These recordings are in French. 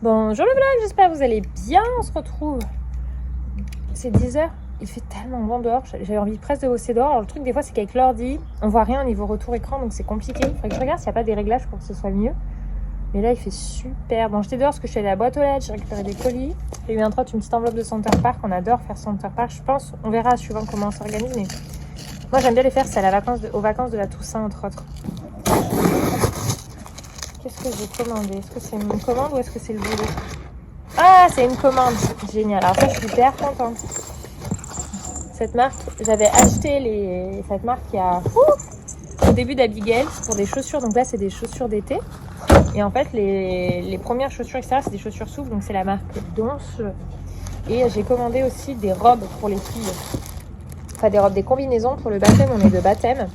Bonjour le vlog, j'espère que vous allez bien. On se retrouve. C'est 10h. Il fait tellement bon dehors. J'avais envie presque de bosser dehors. Alors, le truc des fois, c'est qu'avec l'ordi, on voit rien au niveau retour écran, donc c'est compliqué. Il faudrait que je regarde s'il n'y a pas des réglages pour que ce soit mieux. Mais là, il fait super bon. J'étais dehors parce que je suis allée à la boîte aux lettres, j'ai récupéré des colis. J'ai eu une petite enveloppe de Center Park. On adore faire Center Park. Je pense, on verra suivant comment on s'organise. Mais moi, j'aime bien les faire. C'est aux vacances de la Toussaint, entre autres. Qu'est-ce que j'ai commandé? Est-ce que c'est une commande ou est-ce que c'est le boulot? Ah, c'est une commande. Génial. Alors ça, je suis hyper contente. Cette marque, j'avais acheté cette marque il y a au début d'Abigail pour des chaussures. Donc là, c'est des chaussures d'été. Et en fait, les premières chaussures extérieures, c'est des chaussures souples. Donc c'est la marque Donce. Et j'ai commandé aussi des robes pour les filles. Enfin, des combinaisons pour le baptême. On est de baptême.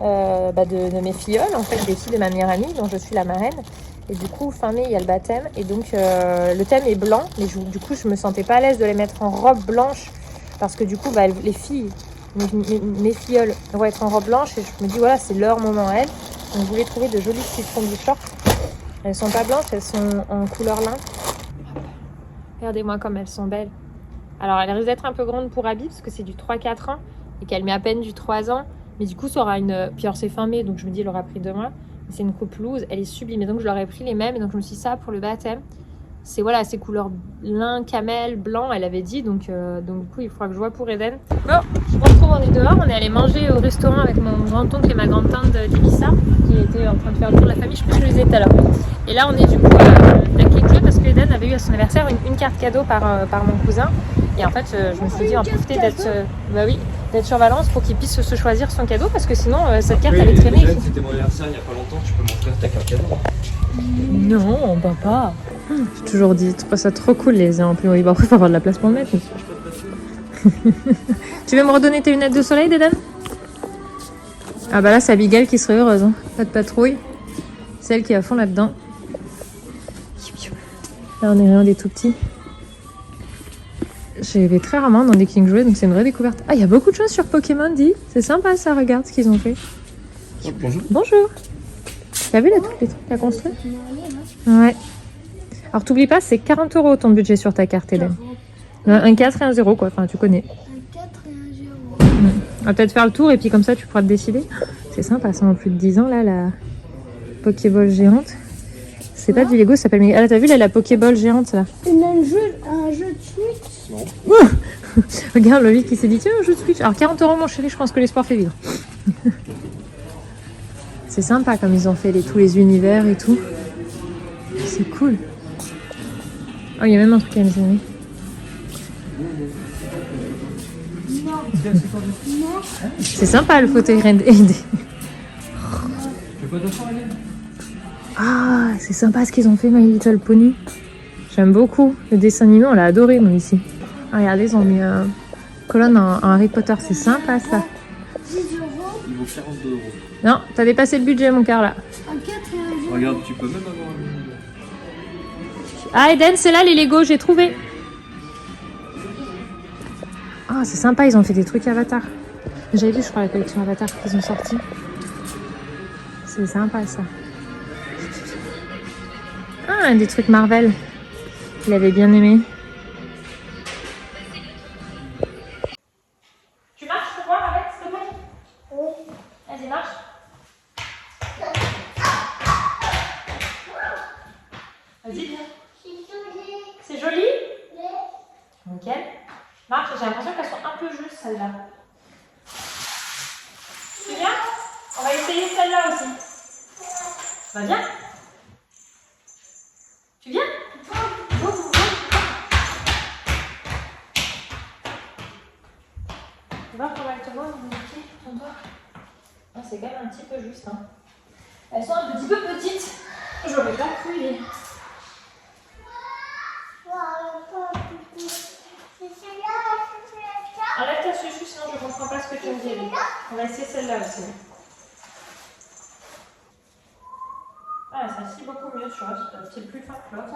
De mes filleules, en fait, des filles de ma meilleure amie, dont je suis la marraine. Et du coup, fin mai, il y a le baptême. Et donc, le thème est blanc. Mais du coup, je me sentais pas à l'aise de les mettre en robe blanche. Parce que du coup, les filles, mes filleules vont être en robe blanche. Et je me dis, voilà, c'est leur moment à elles. Donc, je voulais trouver de jolies petites combis shorts. Elles sont pas blanches, elles sont en couleur lin. Regardez-moi comme elles sont belles. Alors, elles risquent d'être un peu grandes pour Abby, parce que c'est du 3-4 ans. Et qu'elle met à peine du 3 ans. Mais du coup, ça aura une... Puis alors, c'est fin mai, donc je me dis, elle aura pris 2 mois. C'est une coupe loose, elle est sublime. Et donc, je leur ai pris les mêmes. Et donc, je me suis dit, ça, pour le baptême, c'est couleur lin, camel, blanc, elle avait dit. Donc du coup, il faudra que je vois pour Eden. Bon, je me retrouve, on est dehors. On est allé manger au restaurant avec mon grand-oncle et ma grande-tante d'Elissa, qui était en train de faire le tour de la famille. Je sais plus, je les disais tout à l'heure. Et là, on est du coup à Quelque, parce que Eden avait eu à son anniversaire une carte cadeau par mon cousin. Et en fait, je me suis dit, en profiter d'être sur Valence pour qu'il puisse se choisir son cadeau, parce que sinon, cette carte, elle est traînée. C'était mon anniversaire il n'y a pas longtemps, tu peux m'offrir ta carte cadeau. Non, papa. J'ai toujours dit, je trouve ça trop cool les amplis. Oui, après, il faut avoir de la place pour le mettre. Tu veux me redonner tes lunettes de soleil, Eden? Ah bah là, c'est Abigail qui serait heureuse. Hein. Pas de patrouille. C'est elle qui est à fond là-dedans. Là, on est rien des tout petits. J'y vais très rarement dans des King Jouets, donc c'est une vraie découverte. Ah, il y a beaucoup de choses sur Pokémon, dit. C'est sympa ça, regarde ce qu'ils ont fait. Oh, bonjour. Bonjour. T'as vu là tous les trucs à construire? Ouais. Alors t'oublies pas, c'est 40 € ton budget sur ta carte, Eden. Un 4 et un 0 quoi, enfin tu connais. Un 4 et un 0. On va peut-être faire le tour et puis comme ça tu pourras te décider. C'est sympa, ça en plus de 10 ans là, la Pokéball géante. C'est pas du Lego, ça s'appelle... Ah là t'as vu là, la Pokéball géante là. Un jeu de Switch. Non. Regarde le vide qui s'est dit tiens un jeu de Switch. Alors 40 € mon chéri, je pense que l'espoir fait vivre. C'est sympa comme ils ont fait tous les univers et tout. C'est cool. Oh, il y a même un truc à mes amis. C'est sympa le fauteuil aidé. Ah, c'est sympa ce qu'ils ont fait, My Little Pony. J'aime beaucoup. Le dessin animé, on l'a adoré, nous, ici. Ah, regardez, ils ont mis une colonne en Harry Potter. C'est sympa, ça. 10 €. Il vaut 42 €. Non, t'as dépassé le budget, mon cœur, là. Un 4 et un 0. Regarde, tu peux même avoir un... Ah, Eden, c'est là, les Lego, j'ai trouvé. Ah, c'est sympa, ils ont fait des trucs Avatar. J'avais vu, je crois, la collection Avatar qu'ils ont sorti. C'est sympa, ça. Ah, des trucs Marvel. Il avait bien aimé. Tu marches pour voir avec, s'il te plaît? Oui. Vas-y, marche. Vas-y, viens. C'est joli? Nickel. Marche, j'ai l'impression qu'elles sont un peu justes, celles-là. Tu viens? On va essayer celle-là aussi. Va, viens. Tu viens? Go. Tu vois comment elles te voient, mon pied, ton doigt? Non, c'est quand même un petit peu juste. Hein. Elles sont un petit peu petites. J'aurais pas cru les... Enlève ta chouchou, sinon je ne comprends pas ce que tu me dis. On va essayer celle-là aussi. Ah, celle-ci beaucoup mieux, tu vois. C'est plus fin que l'autre.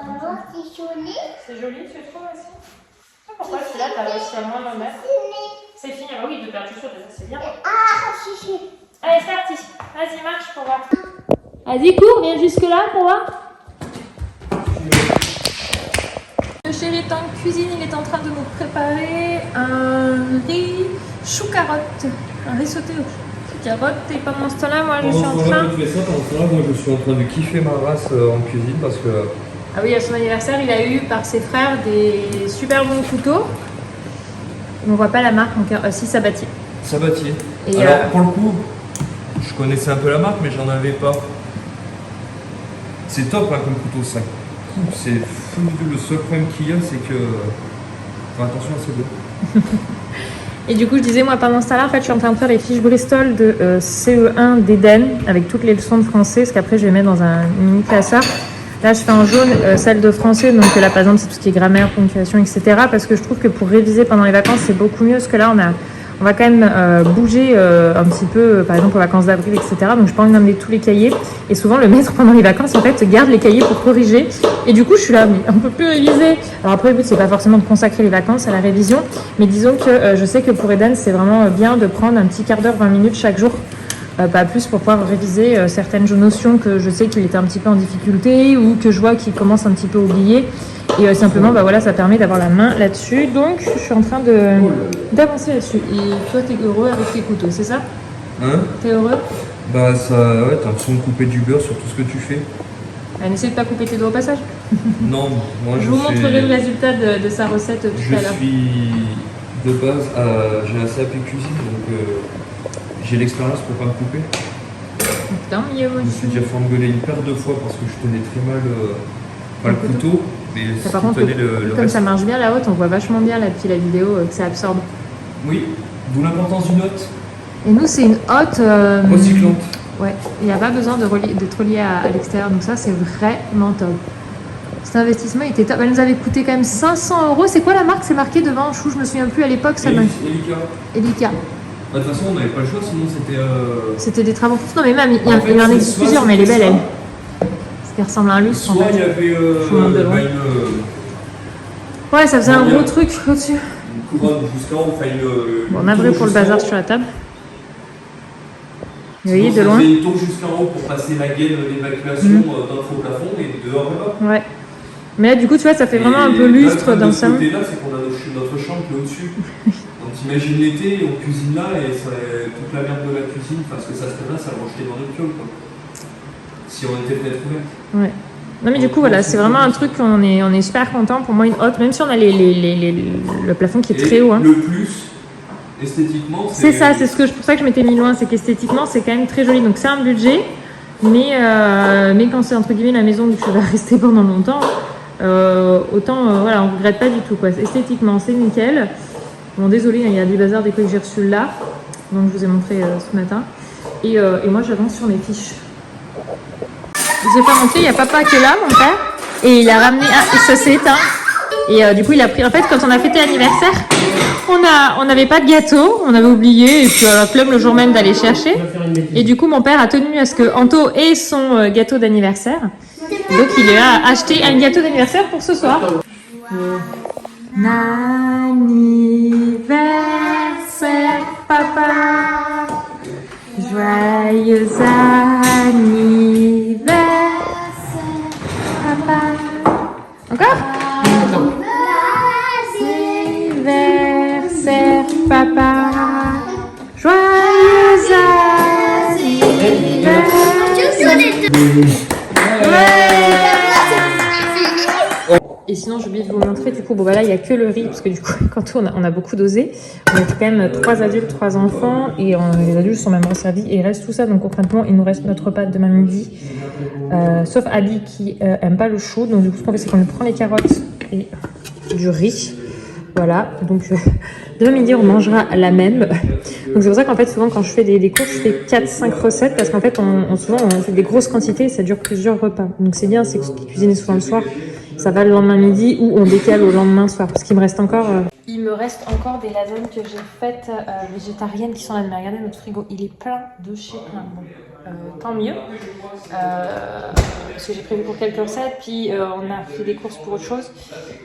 C'est joli. C'est joli, tu trouves aussi? Je sais pas pourquoi celui-là, t'as réussi à moins le mettre. C'est fini. Ah oui, de perdre du chaud, déjà, c'est bien. Ah, chichi. Allez, c'est parti. Vas-y, marche pour voir. Vas-y, cours, viens jusque-là pour voir. est en cuisine, il est en train de nous préparer un riz chou-carotte. Un riz sauté au chou-carotte. Et pendant ce temps-là, moi je suis en train... Tu fais ça, pendant ce temps-là, moi je suis en train de kiffer ma race en cuisine parce que... Ah oui, à son anniversaire, il a eu par ses frères des super bons couteaux. On voit pas la marque, donc si Sabatier. Sabatier. Et alors pour le coup, je connaissais un peu la marque mais j'en avais pas. C'est top hein, comme couteau, ça coupe, c'est fou. Le seul problème qu'il y a c'est que... Enfin, attention à ces deux. Et du coup, je disais, moi pendant ce temps-là, en fait, je suis en train de faire les fiches Bristol de CE1 d'Eden avec toutes les leçons de français, parce qu'après je les mets dans un mini classeur. Là, je fais en jaune celle de français, donc là, par exemple, c'est tout ce qui est grammaire, ponctuation, etc. Parce que je trouve que pour réviser pendant les vacances, c'est beaucoup mieux, parce que là, on va quand même bouger un petit peu, par exemple, aux vacances d'avril, etc. Donc, je peux emmener tous les cahiers. Et souvent, le maître, pendant les vacances, en fait, garde les cahiers pour corriger. Et du coup, je suis là, mais on peut plus réviser. Alors après, le but, c'est pas forcément de consacrer les vacances à la révision. Mais disons que je sais que pour Eden, c'est vraiment bien de prendre un petit quart d'heure, 20 minutes chaque jour. Pas plus pour pouvoir réviser certaines notions que je sais qu'il était un petit peu en difficulté ou que je vois qu'il commence un petit peu à oublier. Et simplement, bah voilà, ça permet d'avoir la main là-dessus. Donc, je suis en train d'avancer là-dessus. Et toi, t'es heureux avec tes couteaux, c'est ça? Hein? T'es heureux? Bah ça, ouais, t'as l'impression de couper du beurre sur tout ce que tu fais. N'essaie de pas couper tes doigts au passage. Non, moi Je vous montrerai le résultat de sa recette tout à l'heure. Je suis de base, j'ai un CAP cuisine, donc j'ai l'expérience pour pas me couper. Tant mieux Je me suis déjà fait engueuler une paire de fois parce que je tenais très mal pas le couteau, mais Ça, ce par qui contre, tenait le comme reste. ça marche bien la haute, on voit vachement bien là depuis la vidéo que ça absorbe. Oui, d'où l'importance d'une hotte Et nous, c'est une hotte. recyclante. Ouais, il n'y a pas besoin d'être relié à l'extérieur, donc ça, c'est vraiment top. Cet investissement était top. Elle nous avait coûté quand même 500 €. C'est quoi la marque? C'est marqué devant, chou, je me souviens plus à l'époque. Ça m'a... Elika. Elika. De toute façon, on n'avait pas le choix, sinon c'était. C'était des travaux. Non, mais même, il En fait, y en c'est existe soit plusieurs, mais elle est c'était belle, ça. elle. Ce qui ressemble à un lustre, en Soit il y fait. avait Faut monter loin. Ouais, ça faisait un gros truc au-dessus. une couronne jusqu'en haut, enfin une. Bon, on a vrai pour le bazar sur la table. Vous voyez, de loin. On faisait une tour jusqu'en haut pour passer la gaine d'évacuation dans le faux plafond et dehors là-bas. Ouais. Mais là, du coup, tu vois, ça fait vraiment un peu Et lustre là, dans de le ce salon. côté-là, c'est qu'on a notre chambre qui est au-dessus. Donc t'imagines l'été, on cuisine là et toute la merde de la cuisine, parce que ça serait là, ça le rejeter dans notre piole, quoi. Si on était fenêtre ouverte. Ouais. Non, mais du coup, voilà, c'est vraiment un truc qu'on est super content. Pour moi, une hotte, même si on a le plafond qui est très haut. Hein. Le plus, esthétiquement, C'est ça, c'est pour ça que je m'étais mis loin, c'est qu'esthétiquement, c'est quand même très joli. Donc, c'est un budget, mais quand c'est entre guillemets la maison où tu vas rester pendant longtemps, autant, voilà, on regrette pas du tout, quoi. Esthétiquement, c'est nickel. Bon, désolé, il y a du bazar des colis que j'ai reçus là, donc je vous ai montré ce matin. Et moi, j'avance sur mes fiches. Je vous ai pas montré, il y a papa qui est là, mon père, et il a ramené. Ah, ça s'est éteint. Et du coup, il a pris. En fait, quand on a fêté l'anniversaire, on n'avait pas de gâteau, on avait oublié, et puis la flemme le jour même d'aller chercher. Et du coup, mon père a tenu à ce que Anto ait son gâteau d'anniversaire. Donc, il lui a acheté un gâteau d'anniversaire pour ce soir. Anniversaire, papa. Joyeux anniversaire, papa. Encore? Anniversaire, papa. Joyeux Et sinon, j'ai oublié de vous montrer, du coup, bon, voilà, il n'y a que le riz, parce que du coup, quand on a beaucoup dosé, on est quand même 3 adultes, 3 enfants, et les adultes sont même resservis, et il reste tout ça, donc concrètement, il nous reste notre repas de demain midi, sauf Abby qui aime pas le chou, donc du coup, ce qu'on fait, c'est qu'on lui prend les carottes et du riz, voilà, donc demain midi, on mangera la même, donc c'est pour ça qu'en fait, souvent, quand je fais des cours, je fais 4-5 recettes, parce qu'en fait, souvent, on fait des grosses quantités, et ça dure plusieurs repas, donc c'est bien, c'est cuisiner souvent le soir, ça va le lendemain midi ou on décale au lendemain soir. Parce qu'il me reste encore... Il me reste encore des lasagnes que j'ai faites végétariennes qui sont là. Mais regardez notre frigo, il est plein de chez plein. Bon, tant mieux. Parce que j'ai prévu pour quelques recettes. Puis on a fait des courses pour autre chose.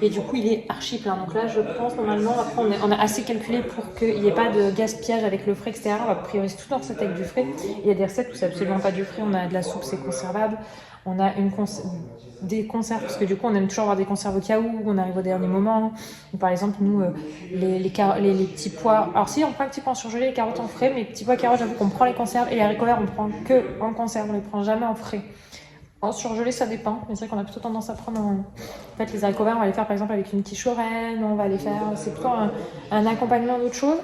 Et du coup, il est archi plein. Donc là, je pense normalement, après on a assez calculé pour qu'il n'y ait pas de gaspillage avec le frais, etc. On va prioriser toutes nos recettes avec du frais. Il y a des recettes où c'est absolument pas du frais. On a de la soupe, c'est conservable. On a des conserves, parce que du coup, on aime toujours avoir des conserves au cas où on arrive au dernier moment. Donc, par exemple, nous, les petits pois... Alors si, on prend un petit pois en surgelé, les carottes en frais, mais les petits pois carottes, j'avoue qu'on prend les conserves. Et les haricots verts, on prend que en conserve, on les prend jamais en frais. En surgelé, ça dépend. Mais c'est vrai qu'on a plutôt tendance à prendre... En fait, les haricots verts, on va les faire, par exemple, avec une quiche lorraine. On va les faire... C'est plutôt un accompagnement d'autre chose.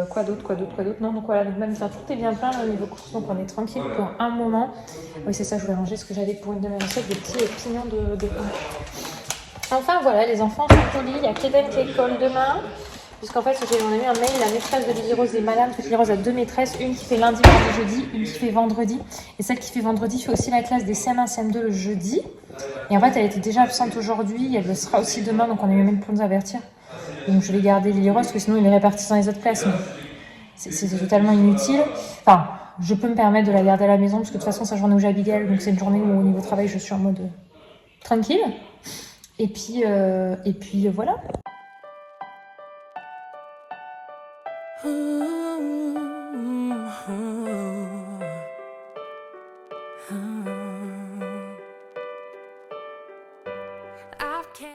Quoi d'autre Non, donc voilà, donc même ça, tout est bien plein là, au niveau course, donc on est tranquille pour un moment. Oui, c'est ça, je voulais ranger ce que j'avais pour une de mes recettes, des petits pignons de pain. Enfin voilà, les enfants sont au lit, il y a Kaden qui est à l'école demain, puisqu'en fait, on a eu un mail, la maîtresse de Lily Rose est malade, parce que Lily Rose a 2 maîtresses, une qui fait lundi, mardi, jeudi, une qui fait vendredi, et celle qui fait vendredi fait aussi la classe des CM1, CM2 le jeudi, et en fait, elle était déjà absente aujourd'hui, elle le sera aussi demain, donc on a eu même pour nous avertir. Donc je vais garder Lily Rose parce que sinon il est réparti dans les autres classes. C'est totalement inutile. Enfin, je peux me permettre de la garder à la maison parce que de toute façon, sa journée où j'ai Abigail, donc c'est une journée où au niveau travail, je suis en mode tranquille. Et puis voilà.